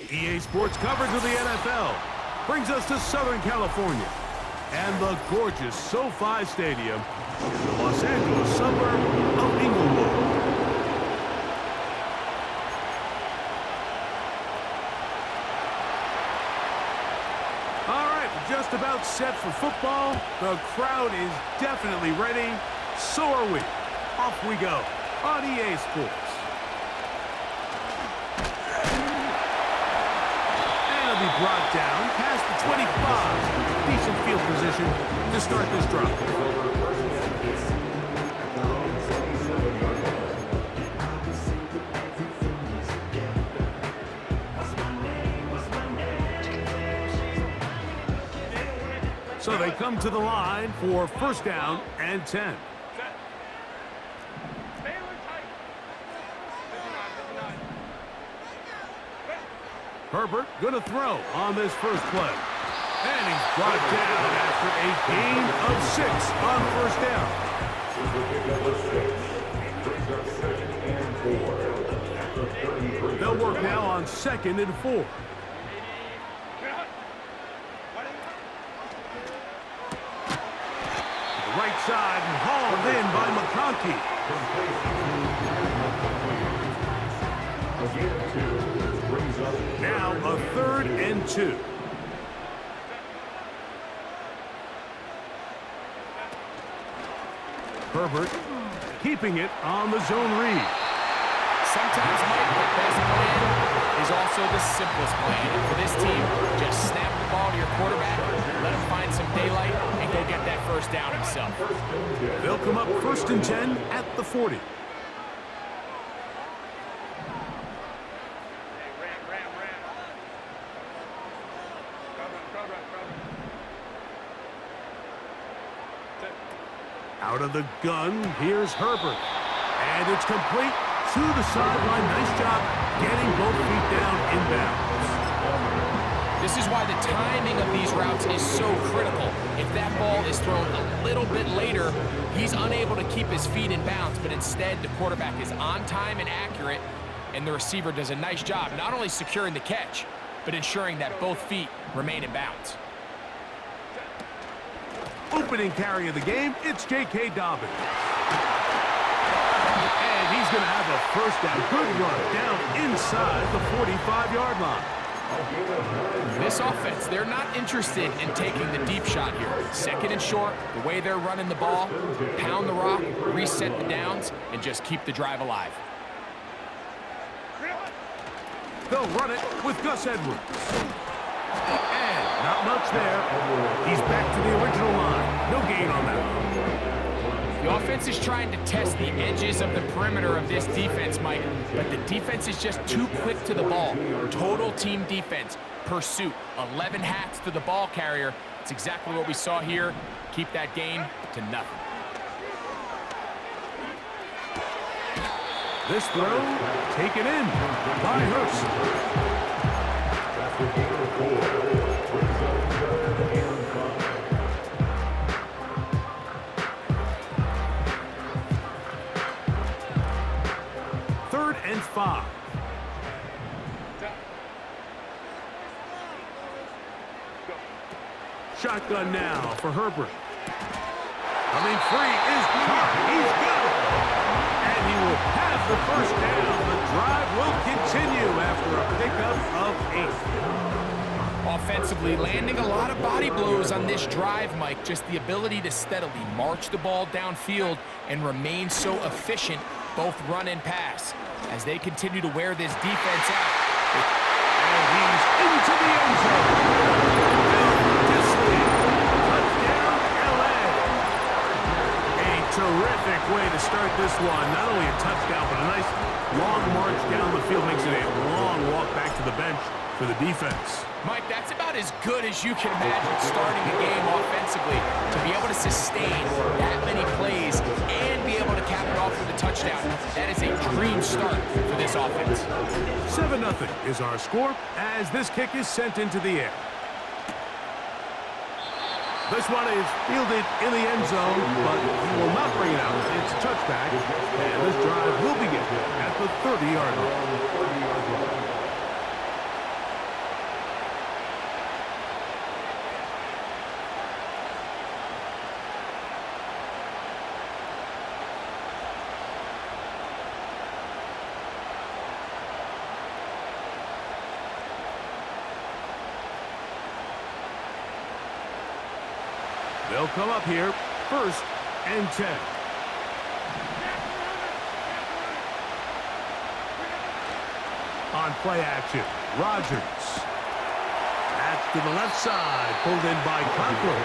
EA Sports coverage of the NFL brings us to Southern California and the gorgeous SoFi Stadium in the Los Angeles suburb of Inglewood. All right, we're just about set for football. The crowd is definitely ready. So are we. Off we go on EA Sports. Be brought down past the 25. Decent field position to start this drive. So they come to the line for first down and 10. Herbert going to throw on this first play. And he's brought down after a gain of 6 on first down. They'll work now on 2nd and 4. The right side and hauled in by McConkey. Now a 3rd and 2. Herbert keeping it on the zone read. Sometimes, Mike, the best plan is also the simplest plan. And for this team, just snap the ball to your quarterback, let him find some daylight, and go get that first down himself. They'll come up 1st and 10 at the 40. Out of the gun, here's Herbert. And it's complete to the sideline. Nice job getting both feet down inbounds. This is why the timing of these routes is so critical. If that ball is thrown a little bit later, he's unable to keep his feet in bounds, but instead the quarterback is on time and accurate, and the receiver does a nice job not only securing the catch, but ensuring that both feet remain in bounds. Opening carry of the game, it's J.K. Dobbins. And he's going to have a first down. Good run down inside the 45-yard line. This offense, they're not interested in taking the deep shot here. 2nd and short, the way they're running the ball, pound the rock, reset the downs, and just keep the drive alive. They'll run it with Gus Edwards. And not much there. He's back to the original line. No gain on that. The offense is trying to test the edges of the perimeter of this defense, Mike, but the defense is just too quick to the ball. Total team defense, pursuit, 11 hats to the ball carrier. It's exactly what we saw here. Keep that gain to nothing. This throw taken in by Hurst. 3rd and 5. Shotgun now for Herbert. Coming free is Carr. He's got it. And he will have the first down. The drive will continue after a pickup of 8. Offensively, landing a lot of body blows on this drive, Mike. Just the ability to steadily march the ball downfield and remain so efficient, both run and pass. As they continue to wear this defense out. And he's into the end zone. Touchdown, L.A. A terrific way to start this one. Not only a touchdown, but a nice long march down the field. Makes it a long walk back to the bench for the defense. Mike, that's about as good as you can imagine starting a game offensively. To be able to sustain that many plays and be able to cap it off with a touchdown, that is a dream start for this offense. 7-0 is our score as this kick is sent into the air. This one is fielded in the end zone, but he will not bring it out. It's a touchback, and this drive will begin at the 30-yard line. They'll come up here, 1st and 10. On play action, Rodgers. That's to the left side, pulled in by Conklin.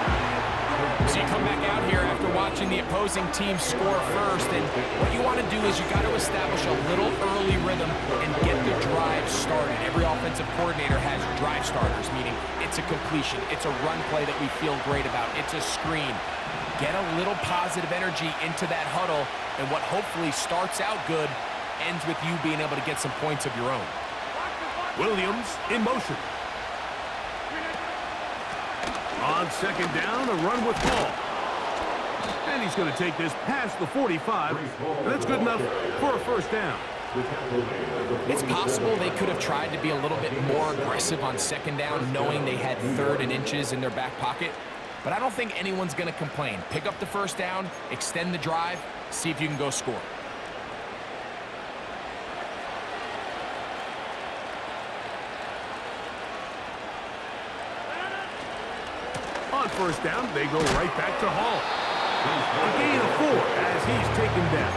So you come back out here after watching the opposing team score first, and what you want to do is you got to establish a little early rhythm and get the drive started. Every offensive coordinator has drive starters, meaning it's a completion, it's a run play that we feel great about, it's a screen. Get a little positive energy into that huddle, and what hopefully starts out good ends with you being able to get some points of your own. Williams in motion. On 2nd down, a run with Hall. And he's going to take this past the 45. And that's good enough for a 1st down. It's possible they could have tried to be a little bit more aggressive on 2nd down, knowing they had 3rd and inches in their back pocket. But I don't think anyone's going to complain. Pick up the 1st down, extend the drive, see if you can go score. On 1st down, they go right back to Hall. A gain of 4 as he's taken down.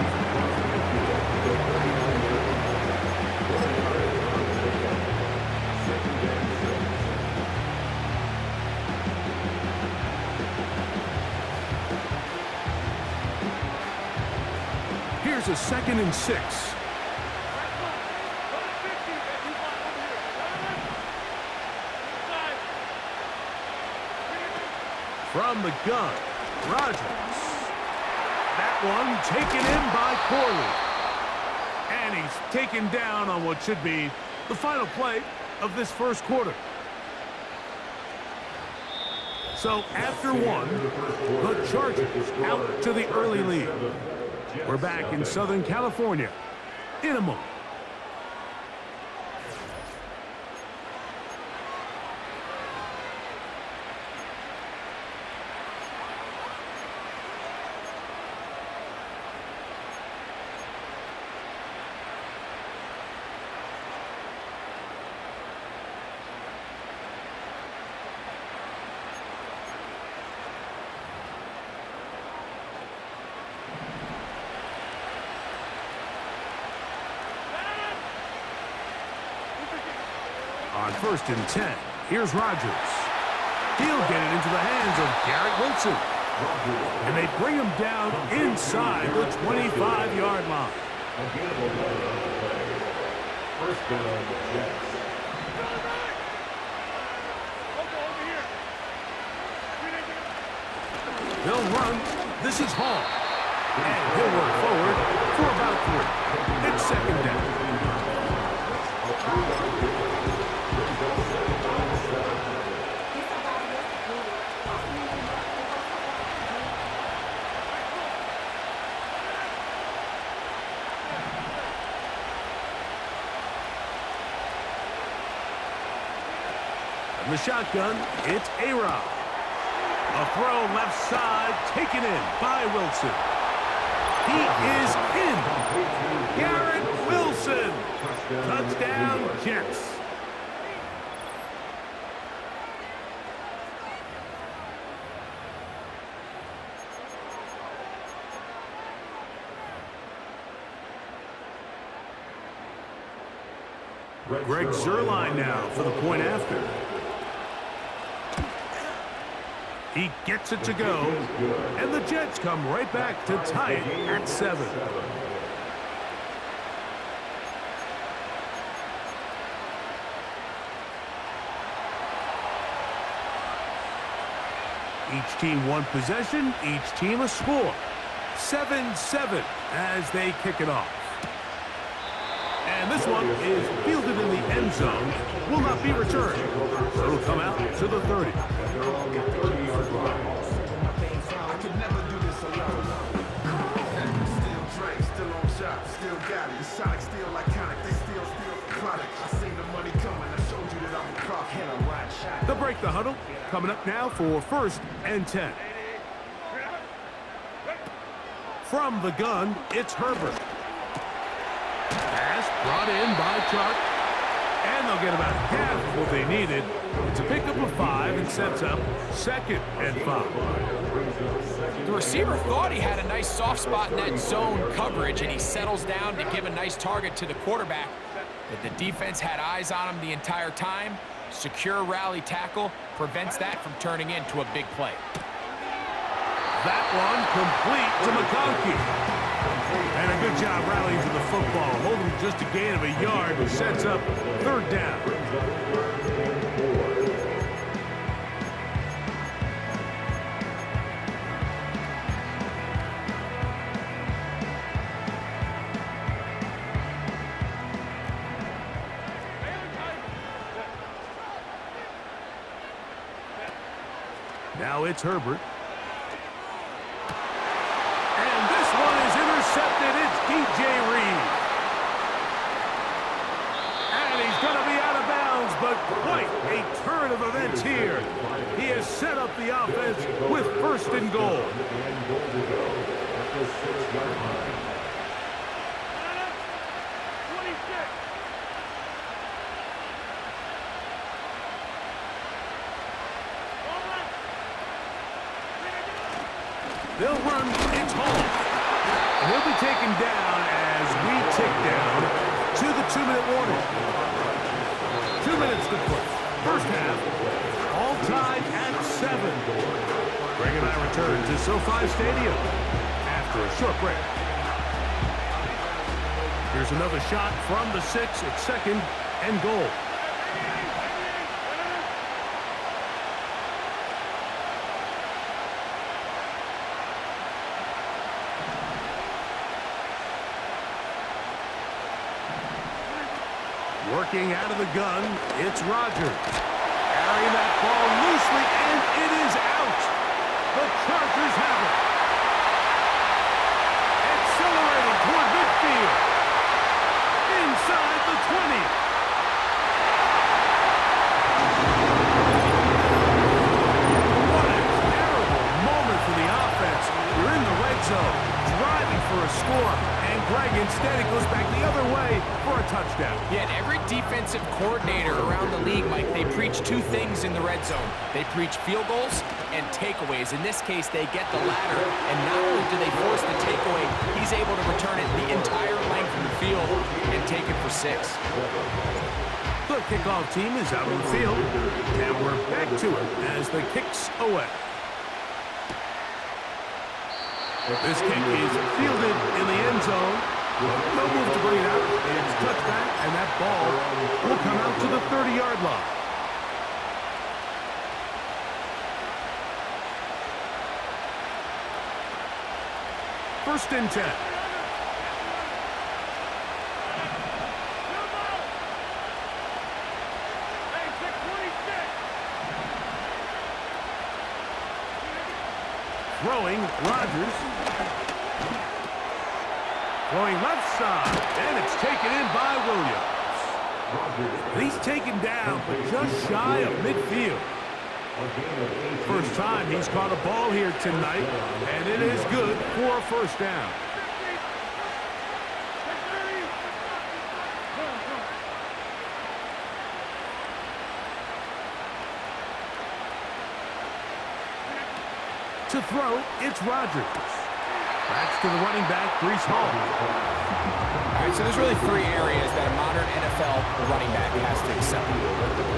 Here's a 2nd and 6. From the gun, Rodgers. That one taken in by Corley. And he's taken down on what should be the final play of this 1st quarter. So after 1, the Chargers out to the early lead. We're back in Southern California in a moment. On 1st and 10, here's Rodgers. He'll get it into the hands of Garrett Wilson. And they bring him down inside the 25-yard line. They'll run. This is Hall. And he'll work forward for about 3. It's 2nd down. In the shotgun, it's A-Rod. A throw left side taken in by Wilson. He is in. Garrett Wilson. Touchdown, Jets. Greg Zuerlein now for the point after. He gets it to go, and the Jets come right back to tie it at 7. Each team one possession, each team a score. 7-7 as they kick it off. And this one is fielded in the end zone, will not be returned. So it'll come out to the 30. I could never do this alone. Still drink, still on shop, still got it. The Sonic still iconic, they still chronic. I seen the money coming, I showed you that I'm a crock, and I'm right shot. The break the huddle, coming up now for 1st and 10. From the gun, it's Herbert. Pass brought in by Chark. And they'll get about half of what they needed. It's a pickup of 5 and sets up 2nd and 5. The receiver thought he had a nice soft spot in that zone coverage, and he settles down to give a nice target to the quarterback. But the defense had eyes on him the entire time. Secure rally tackle prevents that from turning into a big play. That one complete to McConkey. And a good job rallying to the football. Holding just a gain of a yard, sets up 3rd down. Now it's Herbert. And this one is intercepted. It's DJ Reed. And he's going to be out of bounds, but quite a turn of events here. He has set up the offense with 1st and goal. They'll run. It's Hall. And he'll be taken down as we tick down to the 2-minute warning. 2 minutes to play. First half, all tied at 7. Greg and I return to SoFi Stadium after a short break. Here's another shot from the 6 at 2nd and goal. Working out of the gun, it's Rodgers. Carrying that ball loosely, and it is out. The Chargers have it. Accelerating toward midfield. Inside the 20. What a terrible moment for the offense. You're in the red zone, driving for a score. And Greg, instead, it goes back the other way for a touchdown. Yeah, and every defensive coordinator around the league, Mike, they preach 2 things in the red zone. They preach field goals and takeaways. In this case, they get the latter, and not only do they force the takeaway, he's able to return it the entire length of the field and take it for 6. The kickoff team is out on the field, and we're back to it as the kick's away. This kick is fielded in the end zone. No move to bring it out. It's touchback, and that ball will come out to the 30-yard line. First and 10. Throwing, Rodgers. Throwing left side, and it's taken in by Williams. He's taken down, but just shy of midfield. First time he's caught a ball here tonight, and it is good for a first down. To throw, it's Rodgers. That's to the running back, Breece Hall. All right, so there's really 3 areas that a modern NFL running back has to excel.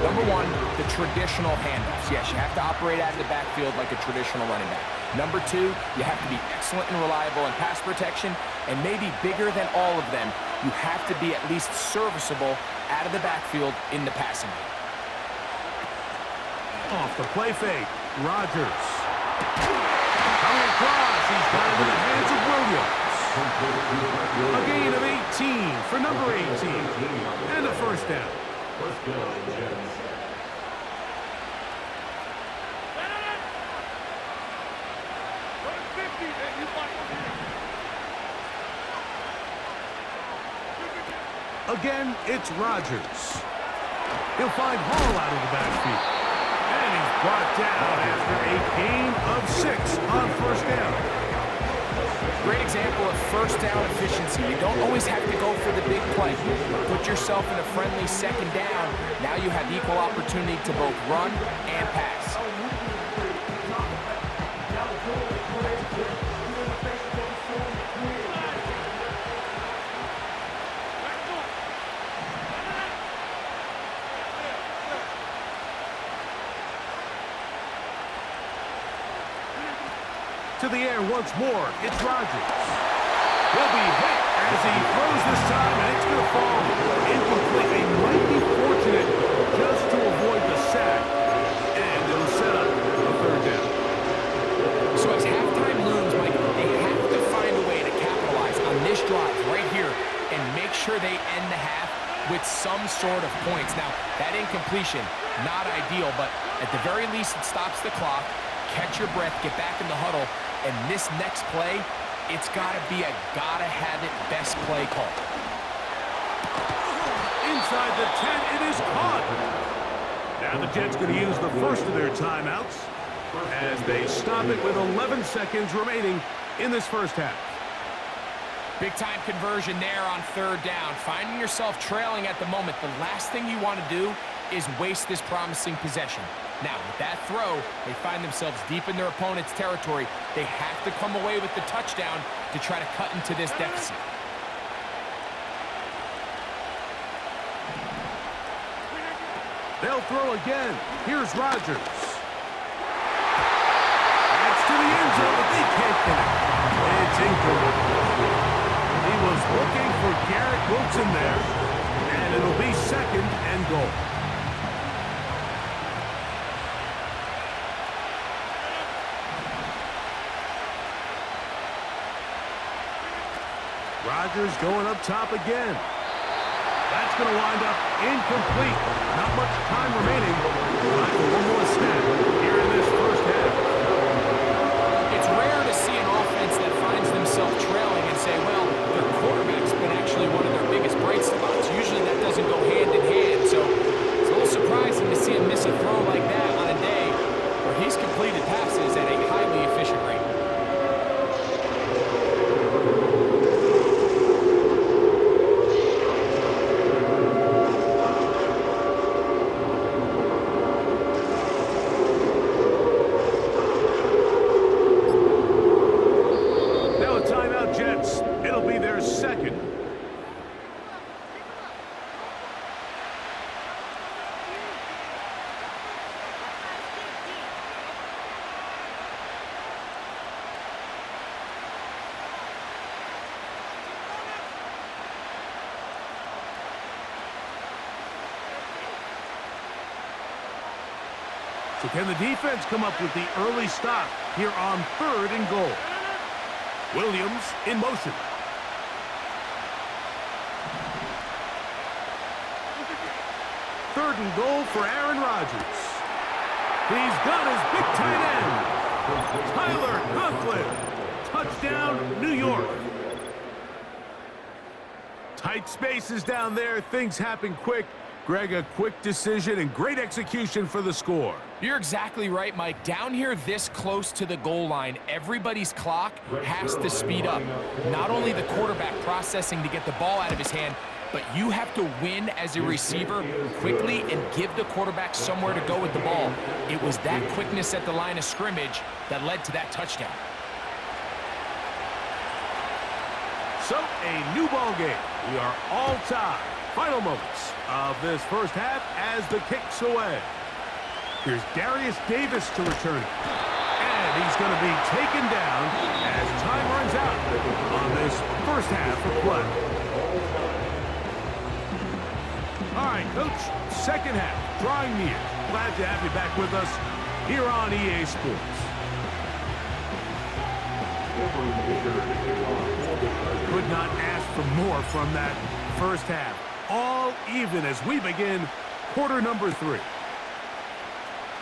Number 1, the traditional handoffs. Yes, you have to operate out of the backfield like a traditional running back. Number 2, you have to be excellent and reliable in pass protection, and maybe bigger than all of them, you have to be at least serviceable out of the backfield in the passing game. Off the play fake, Rodgers. Coming across, he's got it in the hands of Williams. A gain of 18 for number 18. And a first down. Again, it's Rodgers. He'll find Hall out of the backfield. And he's brought down after a gain of 6 on first down. Great example of first down efficiency. You don't always have to go for the big play. Put yourself in a friendly second down. Now you have equal opportunity to both run and pass. To the air once more, it's Rodgers. He'll be hit as he throws this time, and it's going to fall incomplete. They might be fortunate just to avoid the sack, and it'll set up a third down. So as halftime looms, Mike, they have to find a way to capitalize on this drive right here and make sure they end the half with some sort of points. Now, that incompletion, not ideal, but at the very least it stops the clock. Catch your breath, get back in the huddle, and this next play, it's got to be a gotta-have-it best play call. Inside the 10, it is caught. Now the Jets going to use the first of their timeouts as they stop it with 11 seconds remaining in this first half. Big-time conversion there on third down. Finding yourself trailing at the moment, the last thing you want to do is waste this promising possession. Now, with that throw, they find themselves deep in their opponent's territory. They have to come away with the touchdown to try to cut into this deficit. They'll throw again. Here's Rodgers. That's to the end zone, but they can't connect. It's incomplete. He was looking for Garrett Wilson there, and it'll be second and goal. Rodgers going up top again. That's going to wind up incomplete. Not much time remaining. Time for one more snap here in this first half. It's rare to see an offense that finds themselves trailing and say, well, their quarterback's been actually one of their biggest bright spots. Usually that doesn't go hand in hand, so it's a little surprising to see him miss a throw like that on a day where he's completed passes at a highly efficient rate. So can the defense come up with the early stop here on third and goal? Williams in motion. Third and goal for Aaron Rodgers. He's got his big tight end, Tyler Conklin. Touchdown, New York. Tight spaces down there. Things happen quick. Greg, a quick decision and great execution for the score. You're exactly right, Mike. Down here this close to the goal line, everybody's clock has to speed up. Not only the quarterback processing to get the ball out of his hand, but you have to win as a receiver quickly and give the quarterback somewhere to go with the ball. It was that quickness at the line of scrimmage that led to that touchdown. So, a new ball game. We are all tied. Final moments of this first half as the kick's away. Here's Darius Davis to return it. And he's going to be taken down as time runs out on this first half of play. All right, Coach, second half, drawing near. Glad to have you back with us here on EA Sports. Could not ask for more from that first half. All even as we begin quarter number 3.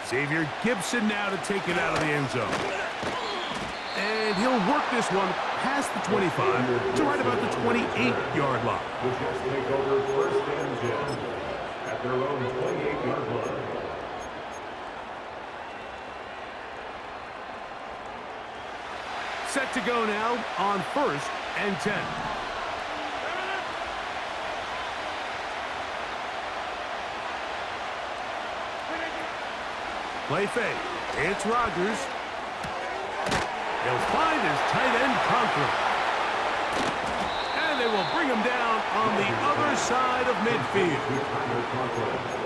Xavier Gibson now to take it out of the end zone. And he'll work this one past the 25 to right about the 28-yard line. The Jets take over first and 10 at their own 28-yard line. Set to go now on 1st and 10. Play fake. It's Rodgers. He'll find his tight end Conklin. And they will bring him down on the other side of midfield.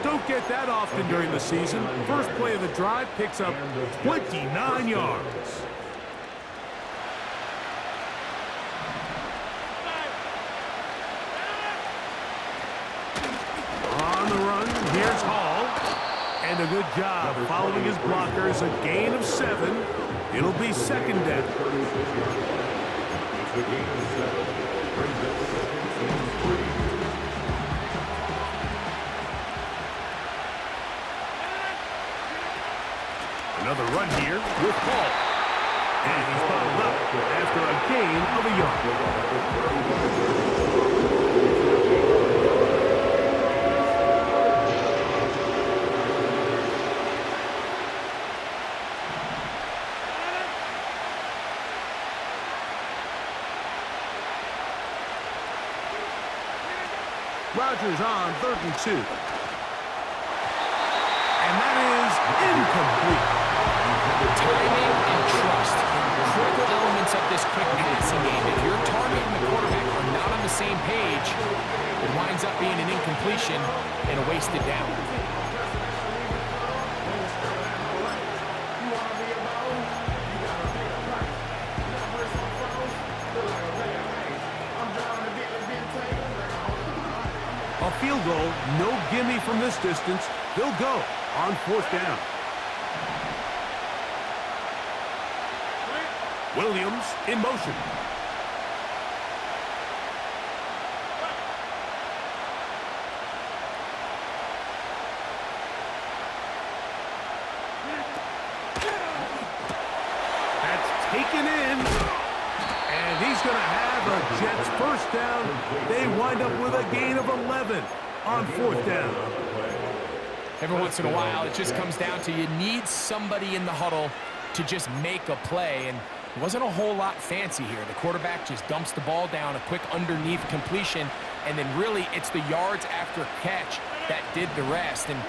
Don't get that often during the season. First play of the drive picks up 29 yards. On the run, here's Hall. And a good job following his blockers, a gain of 7. It'll be 2nd down. Another run here with Hall. And he's bottled up after a gain of a yard. Rodgers on 3rd and 2. And that is incomplete. Timing and trust, critical elements of this quick passing game. If your target and the quarterback are not on the same page, it winds up being an incompletion and a wasted down. A field goal, no gimme from this distance. They'll go on 4th down. Williams in motion. That's taken in. And he's going to have a Jets 1st down. They wind up with a gain of 11 on 4th down. Every once in a while, it just comes down to you need somebody in the huddle to just make a play, and it wasn't a whole lot fancy here. The quarterback just dumps the ball down, a quick underneath completion, and then really it's the yards after catch that did the rest, and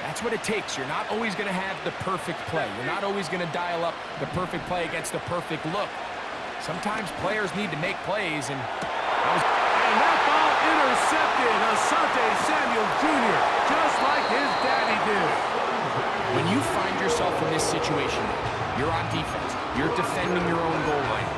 that's what it takes. You're not always going to have the perfect play. You're not always going to dial up the perfect play against the perfect look. Sometimes players need to make plays, and that ball intercepted. Asante Samuel Jr., just like his daddy did. when you find yourself in this situation, you're on defense, you're defending your own goal line,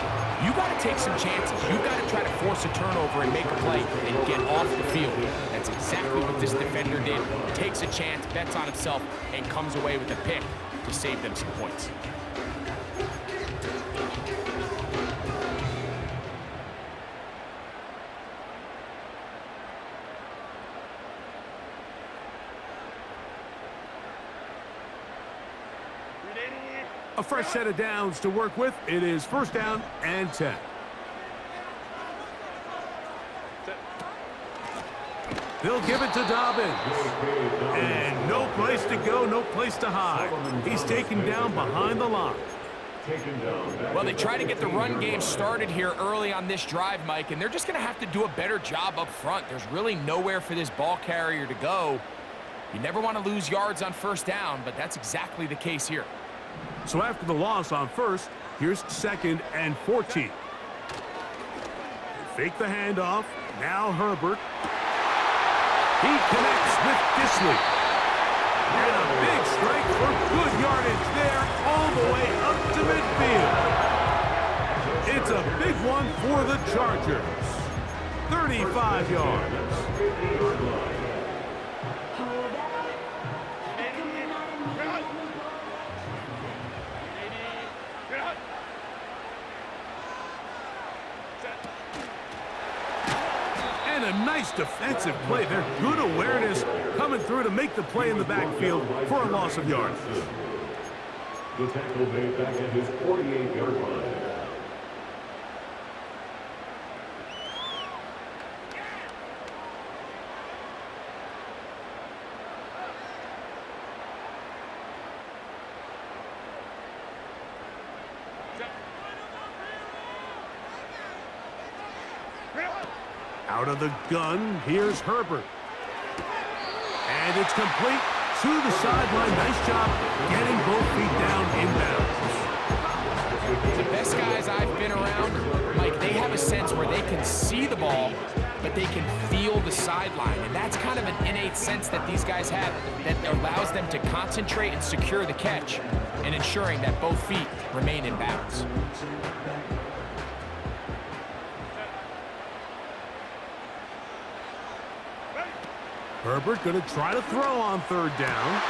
you got to take some chances. You got to try to force a turnover and make a play and get off the field. That's exactly what this defender did. Takes a chance, bets on himself, and comes away with a pick to save them some points. A fresh set of downs to work with. It is 1st down and 10. They'll give it to Dobbins. And no place to go, no place to hide. He's taken down behind the line. Well, they try to get the run game started here early on this drive, Mike, and they're just going to have to do a better job up front. There's really nowhere for this ball carrier to go. You never want to lose yards on 1st down, but that's exactly the case here. So after the loss on 1st, here's 2nd and 14. They fake the handoff. Now Herbert. He connects with Disley. And a big strike for good yardage there all the way up to midfield. It's a big one for the Chargers. 35 yards. And a nice defensive play there. Good awareness coming through to make the play in the backfield for a loss of yards. The tackle made back at his 48-yard line. Out of the gun, here's Herbert. And it's complete to the sideline. Nice job getting both feet down inbounds. The best guys I've been around, Mike, they have a sense where they can see the ball, but they can feel the sideline. And that's kind of an innate sense that these guys have that allows them to concentrate and secure the catch and ensuring that both feet remain in bounds. Herbert going to try to throw on third down.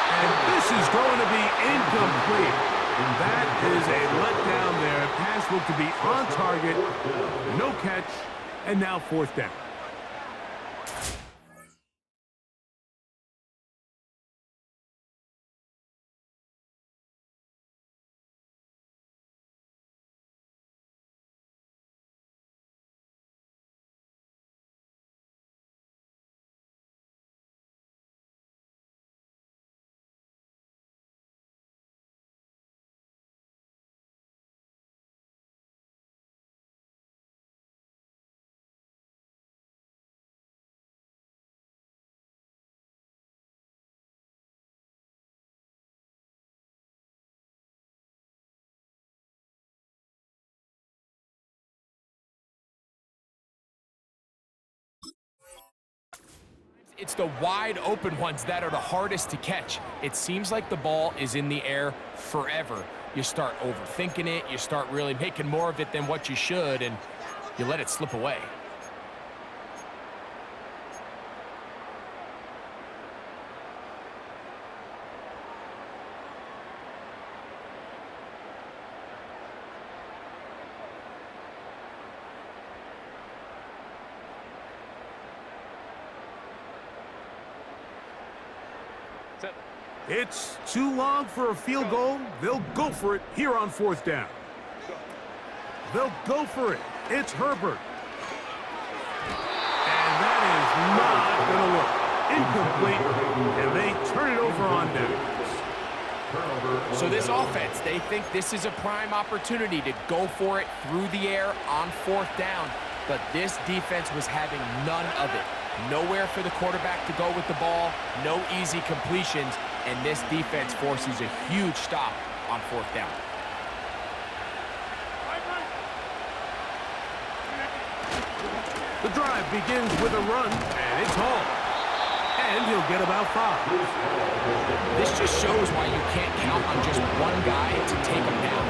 And this is going to be incomplete. That is a letdown there. Pass looked to be on target. No catch. And now fourth down. It's the wide open ones that are the hardest to catch. It seems like the ball is in the air forever. You start overthinking it, you start really making more of it than what you should, and you let it slip away. It's too long for a field goal. They'll go for it here on fourth down. They'll go for it. It's Herbert. And that is not going to work. Incomplete. And they turn it over on down. So this offense, they think this is a prime opportunity to go for it through the air on fourth down. But this defense was having none of it. Nowhere for the quarterback to go with the ball, no easy completions, and this defense forces a huge stop on fourth down. The drive begins with a run, and it's Hall. And he'll get about 5. This just shows why you can't count on just one guy to take him down.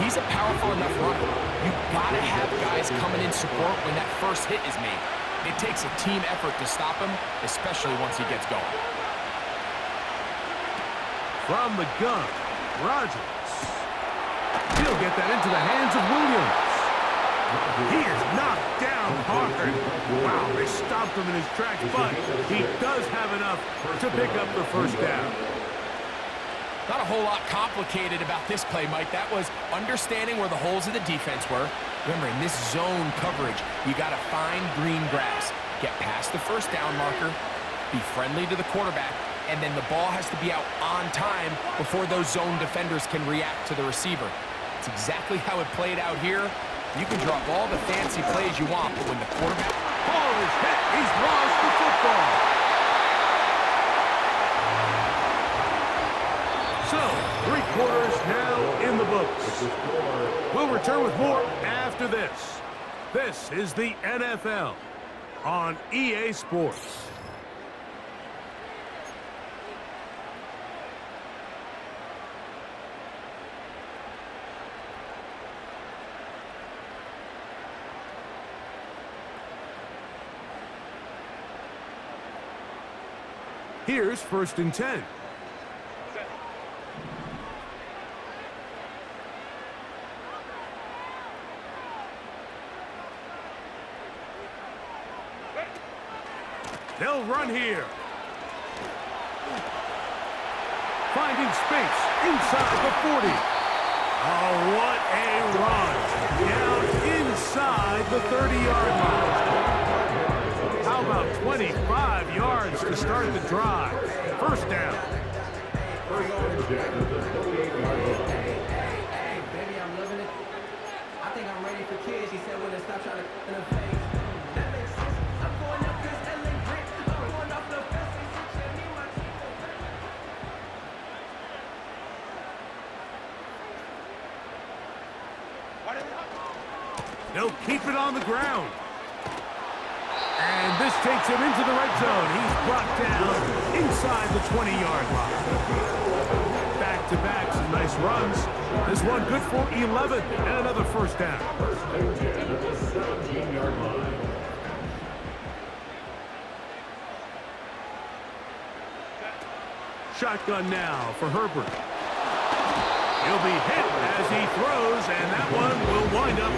He's a powerful enough runner. You've got to have guys coming in support when that first hit is made. It takes a team effort to stop him, especially once he gets going. From the gun, Rodgers. He'll get that into the hands of Williams. He is knocked down hard. Wow, they stopped him in his tracks, but he does have enough to pick up the first down. Not a whole lot complicated about this play, Mike. That was understanding where the holes of the defense were. Remember, in this zone coverage, you got to find green grass, get past the first down marker, be friendly to the quarterback, and then the ball has to be out on time before those zone defenders can react to the receiver. It's exactly how it played out here. You can drop all the fancy plays you want, but when the quarterback... Ball is hit. He's lost the football. So, 3 quarters now in the books. We'll return with more after this. This is the NFL on EA Sports. Here's 1st and 10. They'll run here. Finding space inside the 40. Oh, what a run. Down inside the 30-yard line. How about 25 yards to start the drive? First down. Hey, baby, I'm loving it. I think I'm ready for kids. She said, when they stop trying to face. That makes sense. They'll keep it on the ground. And this takes him into the red zone. He's brought down inside the 20-yard line. Back-to-back, some nice runs. This one good for 11 and another first down. First and 10 at the 17-yard line. Shotgun now for Herbert. He'll be hit as he throws, and that one will wind up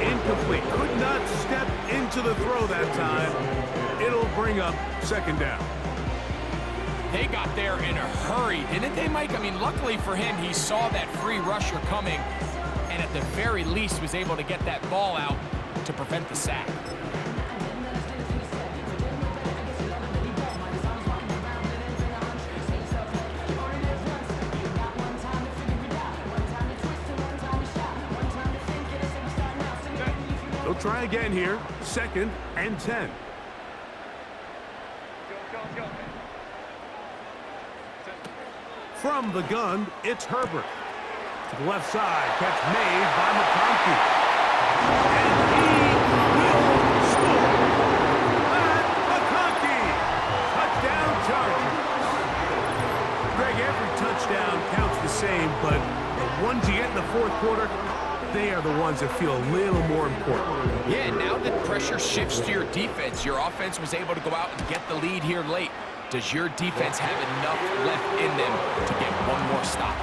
incomplete. Could not step into the throw that time. It'll bring up second down. They got there in a hurry, didn't they, Mike? I mean, luckily for him, he saw that free rusher coming, and at the very least was able to get that ball out to prevent the sack. They'll try again here. Second and 10. From the gun, it's Herbert. To the left side, catch made by McConkey. And he will score. Matt McConkey! Touchdown Chargers. Greg, every touchdown counts the same, but the ones you get in the fourth quarter, they are the ones that feel a little more important. Yeah, now that pressure shifts to your defense, your offense was able to go out and get the lead here late. Does your defense have enough left in them to get one more stop?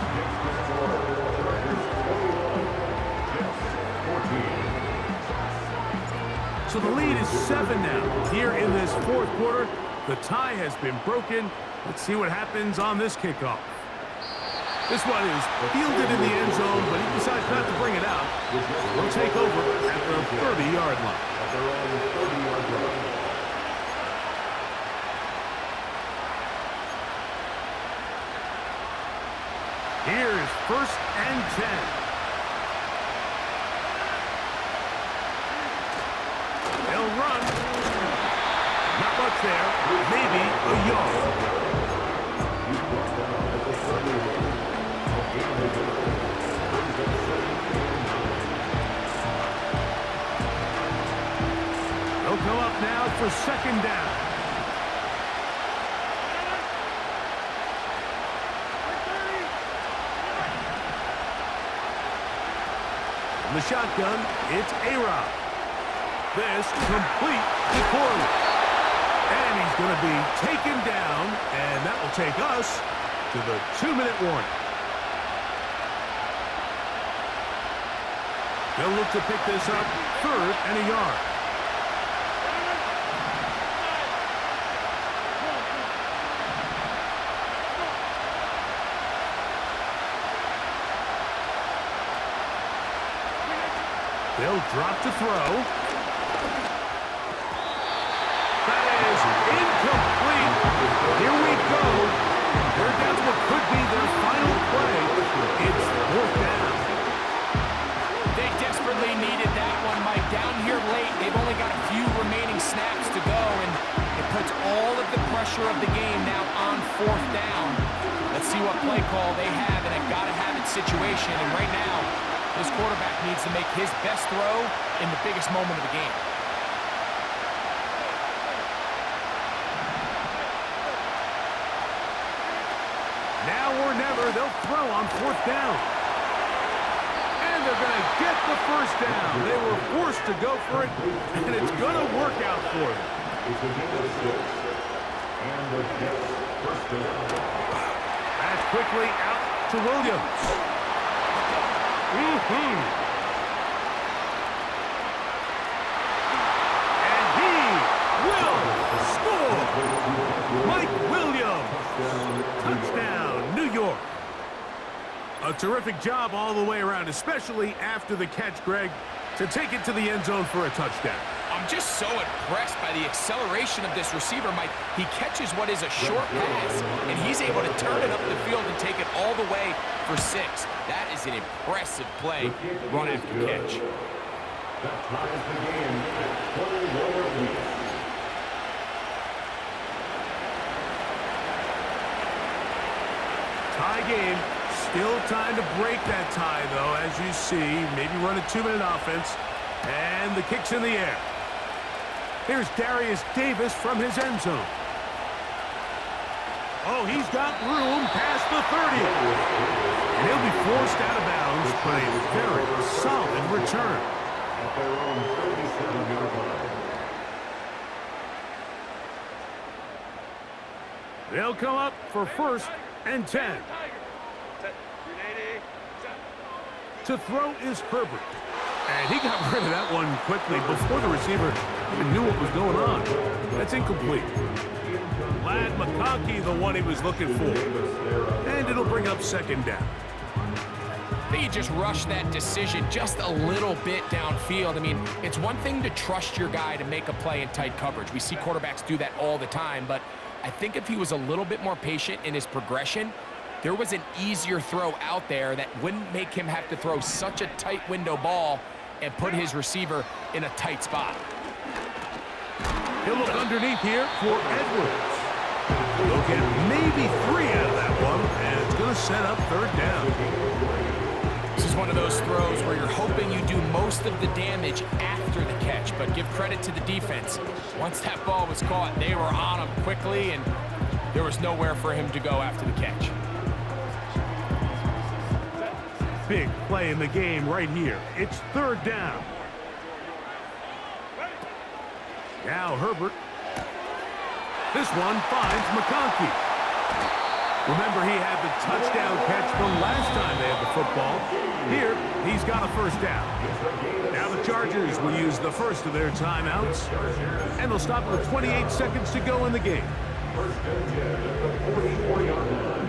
So the lead is 7 now. Here in this fourth quarter, the tie has been broken. Let's see what happens on this kickoff. This one is fielded in the end zone, but he decides not to bring it out. We'll take over at the 30-yard line. At their own 30-yard line. Here's first and 10. They'll run. Not much there. Maybe a yard. They'll come up now for second down. In the shotgun, it's A-Rod. This complete to Corley. And he's going to be taken down, and that will take us to the 2-minute warning. They'll look to pick this up, third and a yard. They'll drop to throw. That is incomplete. Here we go. They're down to what could be their final play. It's fourth down. They desperately needed that one, Mike. Down here late, they've only got a few remaining snaps to go, and it puts all of the pressure of the game now on fourth down. Let's see what play call they have in a gotta-have-it situation, and right now, this quarterback needs to make his best throw in the biggest moment of the game. Now or never, they'll throw on fourth down. And they're going to get the first down. They were forced to go for it, and it's going to work out for them. It's a gain of 6. And the Jets first down. That's quickly out to Williams. And he will score! Mike Williams! Touchdown, New York! A terrific job all the way around, especially after the catch, Greg, to take it to the end zone for a touchdown. I'm just so impressed by the acceleration of this receiver, Mike. He catches what is a short pass, and he's able to turn it up the field and take it all the way for 6. That is an impressive play, run after catch. That ties the game at 21 apiece. Tie game. Still time to break that tie, though, as you see. Maybe run a 2-minute offense. And the kick's in the air. Here's Darius Davis from his end zone. Oh, he's got room past the 30. And he'll be forced out of bounds by a very solid return. At their own 37-yard line. They'll come up for 1st and 10. To throw is Herbert. And he got rid of that one quickly before the receiver even knew what was going on. That's incomplete. Ladd McConkey, the one he was looking for. And it'll bring up 2nd down. I think he just rushed that decision just a little bit downfield. I mean, it's one thing to trust your guy to make a play in tight coverage. We see quarterbacks do that all the time, but I think if he was a little bit more patient in his progression, there was an easier throw out there that wouldn't make him have to throw such a tight window ball and put his receiver in a tight spot. He'll look underneath here for Edwards. He'll get maybe 3 out of that one, and it's going to set up 3rd down. This is one of those throws where you're hoping you do most of the damage after the catch, but give credit to the defense. Once that ball was caught, they were on him quickly, and there was nowhere for him to go after the catch. Big play in the game right here. It's 3rd down. Now Herbert. This one finds McConkey. Remember, he had the touchdown catch the last time they had the football. Here, he's got a 1st down. Now the Chargers will use the first of their timeouts, and they'll stop with 28 seconds to go in the game. 1st and 10 at the 44-yard line.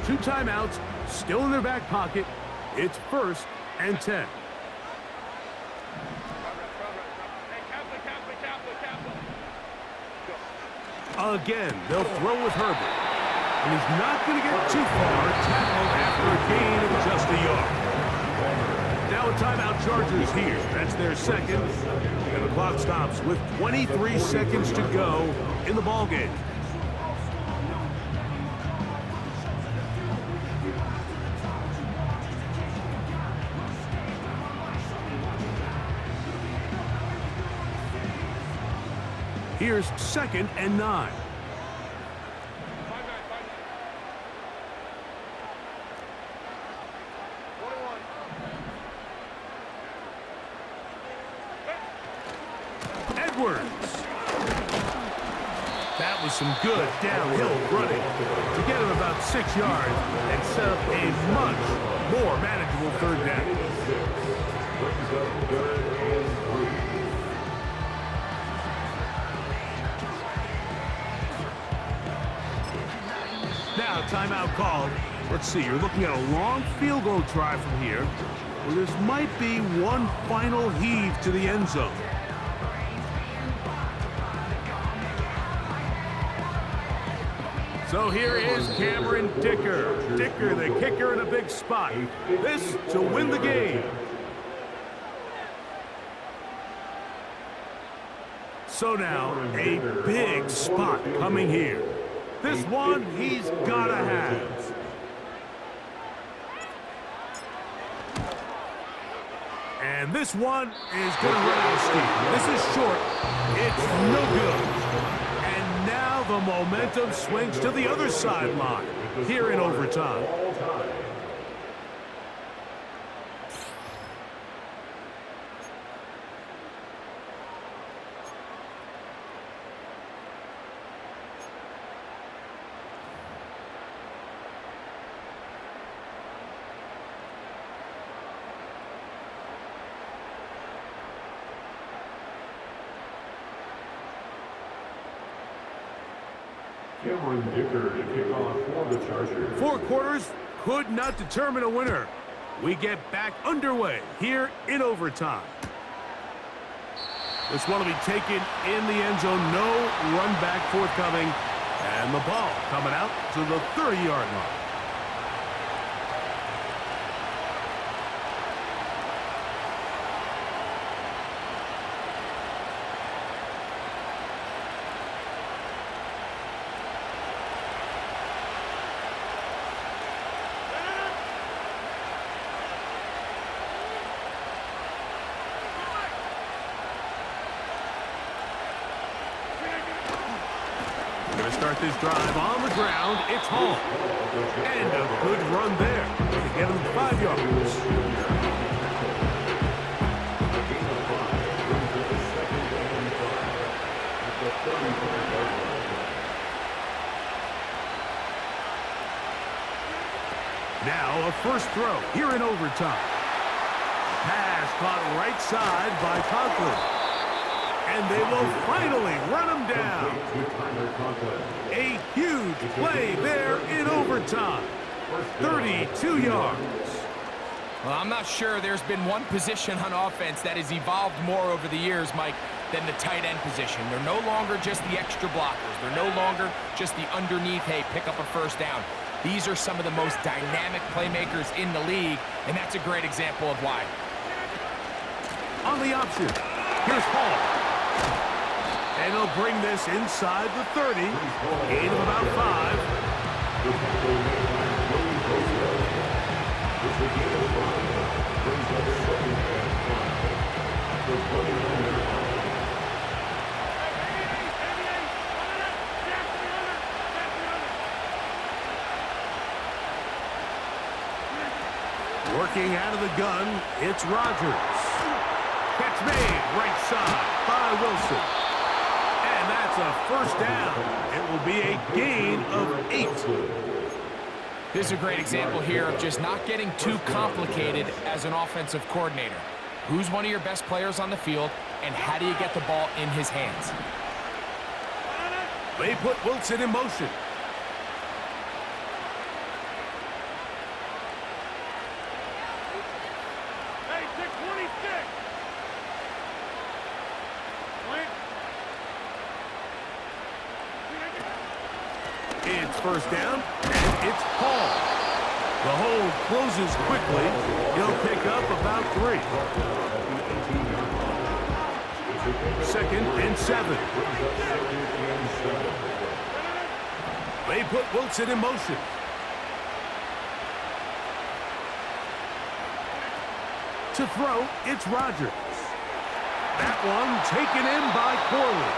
Two timeouts, still in their back pocket. It's 1st and 10. Again, they'll throw with Herbert. And he's not going to get too far, tackled after a gain of just a yard. Now a timeout, Chargers here. That's their 2nd. And the clock stops with 23 seconds to go in the ballgame. Here's 2nd and 9. Edwards. That was some good downhill running to get him about 6 yards and set up a much more manageable 3rd down. Brings up 3rd and 3. Now, timeout called. Let's see, you're looking at a long field goal try from here. Well, this might be one final heave to the end zone. So here is Cameron Dicker. Dicker, the kicker, in a big spot. This to win the game. So now, a big spot coming here. This one he's gotta have. And this one is gonna run out of steam. This is short. It's no good. And now the momentum swings to the other sideline here in overtime. Cameron Dicker to kick off for the Chargers. 4 quarters could not determine a winner. We get back underway here in overtime. This one will be taken in the end zone. No run back forthcoming. And the ball coming out to the 30-yard line. Going to start this drive on the ground. It's Hall. And a good run there to get him 5 yards. Now a first throw here in overtime. Pass caught right side by Conklin. And they will finally run him down. A huge play there in overtime. 32 yards. Well, I'm not sure there's been one position on offense that has evolved more over the years, Mike, than the tight end position. They're no longer just the extra blockers. They're no longer just the underneath, hey, pick up a first down. These are some of the most dynamic playmakers in the league, and that's a great example of why. On the option, here's Hall. And he'll bring this inside the 30. Gain of about 5. Working out of the gun, it's Rodgers. Catch made, right side by Wilson. And that's a first down. It will be a gain of 8. This is a great example here of just not getting too complicated as an offensive coordinator. Who's one of your best players on the field, and how do you get the ball in his hands? They put Wilson in motion. It's first down, and it's Hall. The hold closes quickly. He'll pick up about 3. 2nd and 7. They put Wilson in motion. To throw, it's Rodgers. That one taken in by Corley.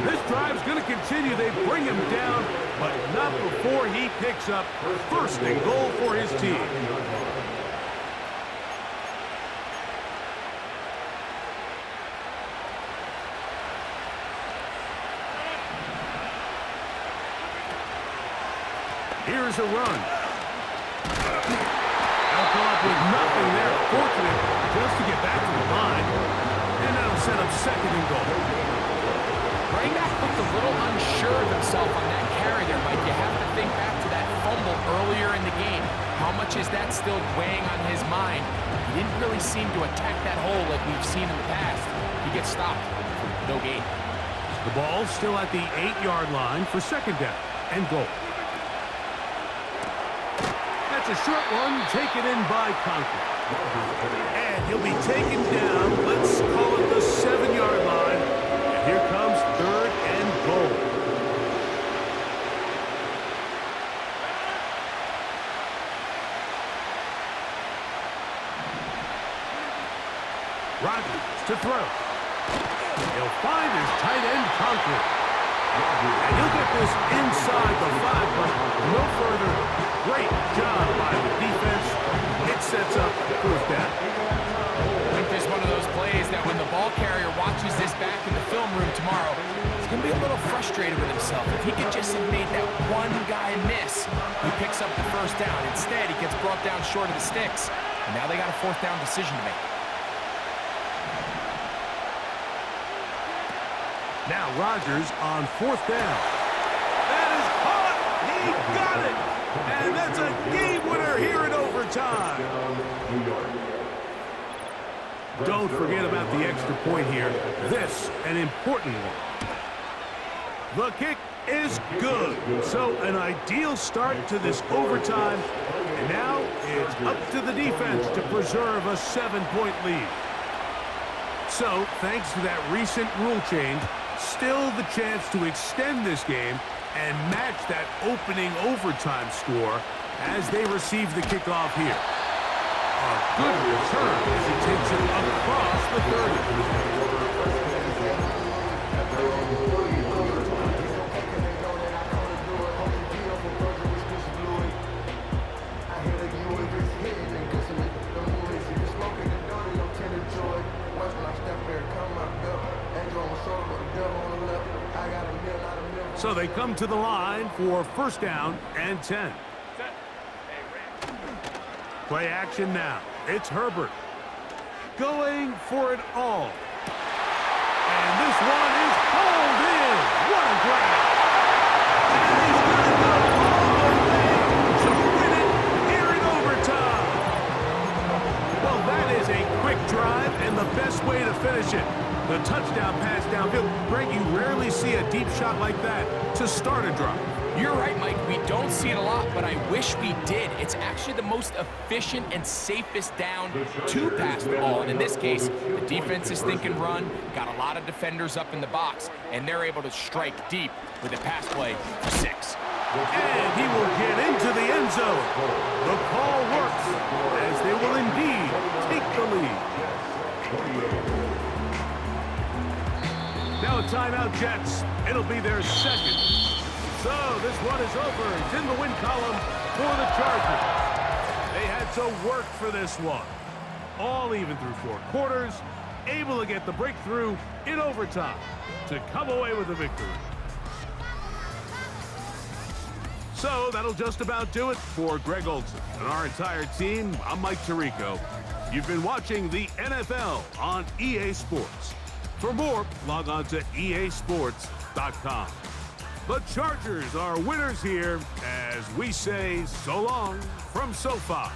This drive's going to continue. They bring him down, but not before he picks up first and goal for his team. Here's a run. They'll come up with nothing there. Fortunate just to get back to the line. And that'll set up 2nd and goal. Running back looked a little unsure of himself on that carry there, Mike. You have to think back to that fumble earlier in the game. How much is that still weighing on his mind? He didn't really seem to attack that hole like we've seen in the past. He gets stopped. No gain. The ball's still at the 8-yard line for 2nd down and goal. That's a short one taken in by Conklin. And he'll be taken down. Let's call it the 7-yard line. And here comes 3rd and goal. Rodgers to throw. He'll find his tight end, Conklin. And he'll get this inside the 5, but no further. Great job by the defense. It sets up 4th down. I think there's one of those plays that when the ball carrier watches this back in the film room tomorrow, he's going to be a little frustrated with himself. If he could just have made that one guy miss, he picks up the first down. Instead, he gets brought down short of the sticks, and now they got a 4th down decision to make. Now Rodgers on 4th down. That is caught. He got it. And that's a game winner here in overtime. Don't forget about the extra point here. This, an important one. The kick is good. So an ideal start to this overtime. And now it's up to the defense to preserve a 7-point lead. So, thanks to that recent rule change, still the chance to extend this game and match that opening overtime score as they receive the kickoff here. A good return as he takes it across the 30. So they come to the line for first down and 10. Play action now. It's Herbert going for it all. And this one is hauled in. What a grab. And he's going to go all the way to win it here in overtime. Well, that is a quick drive and the best way to finish it. The touchdown pass downfield. Greg, you rarely see a deep shot like that to start a drive. You're right, Mike. We don't see it a lot, but I wish we did. It's actually the most efficient and safest down to pass the ball. And in this case, the defense is thinking run, got a lot of defenders up in the box, and they're able to strike deep with a pass play for 6. And he will get into the end zone. The call works as they will indeed take the lead. Now a timeout, Jets. It'll be their second. So this one is over. It's in the win column for the Chargers. They had to work for this one. All even through 4 quarters, able to get the breakthrough in overtime to come away with a victory. So that'll just about do it for Greg Olsen and our entire team. I'm Mike Tirico. You've been watching the NFL on EA Sports. For more, log on to easports.com. The Chargers are winners here as we say so long from SoFi.